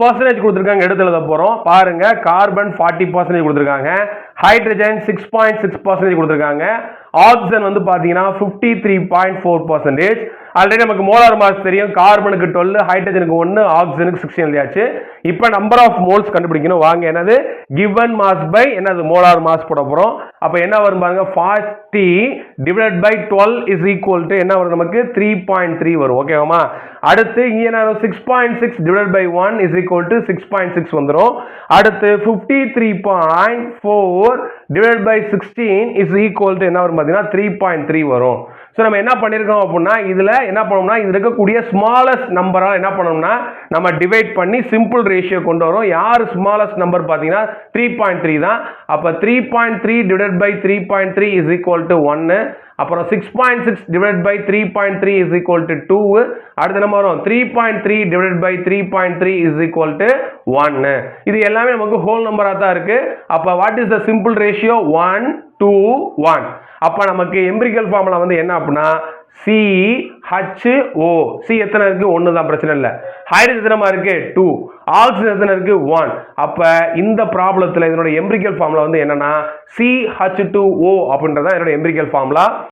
Percentage கொடுத்துருக்காங்க, எடுத்து எழுத போறோம். பாருங்க, கார்பன் 40% கொடுத்துருக்காங்க, ஹைட்ரஜன் 6.6% கொடுத்துருக்காங்க, ஆக்சிஜன் வந்து பாத்தீங்கன்னா 53.4%. ஆல்ரெடி நமக்கு மோலார் மாஸ் தெரியும், கார்பனுக்கு 12, ஹைட்ரஜனுக்கு 1, ஆக்சிஜனுக்கு 16 எழுதியாச்சு. இப்போ நம்பர் ஆஃப் மோல்ஸ் கண்டுபிடிக்கணும். வாங்க, என்னது given mass by என்னது மோலார் மாஸ் போட போறோம். அப்ப என்ன வரும் பாருங்க, 40 divided by 12 is equal to என்ன வரும் நமக்கு 3.3 வரும். ஓகேவாமா? அடுத்து இங்க என்ன 6.6 divided by 1 is equal to 6.6 வந்துரும். அடுத்து 53.4 divided by 16 is equal to என்ன வரும் பாத்தீங்கன்னா 3.3 வரும். சோ நம்ம என்ன பண்ணிருக்கோம் அப்படினா, இதுல என்ன பண்ணோம்னா இது இருக்கக்கூடிய ஸ்மாலஸ்ட் நம்பரா என்ன பண்ணோம்னா நம்ம டிவைட் பண்ணி சிம்பிள் ரேஷியோ கொண்டு வரோம். யார் ஸ்மாலஸ்ட் நம்பர் பாத்தீங்கன்னா 3.3 தான். அப்ப 3.3 divided by 3.3 is equal to 1. அப்புறம் 6.6 divided by 3.3 is equal to 2. அடுத்து நம்ம வரும் 3.3 divided by 3.3 is equal to 1. இது எல்லாமே நமக்கு ஹோல் நம்பரா தான் இருக்கு. அப்ப what is the simple ratio? 1 2 1. அப்ப நமக்கு எம்பிரிக்கல் ஃபார்முலா வந்து என்ன அப்படினா CHO. C எத்தனை இருக்கு? 1 தான், பிரச்சனை இல்ல. ஹைட்ரஜன் எத்தனை இருக்கு? 2. ஆக்சிஜன் எத்தனை இருக்கு? 1. அப்ப இந்த ப்ராப்ளத்துல இதோட எம்பிரிக்கல் ஃபார்முலா வந்து என்னன்னா CH2O அப்படின்றத இதோட எம்பிரிக்கல் ஃபார்முலா.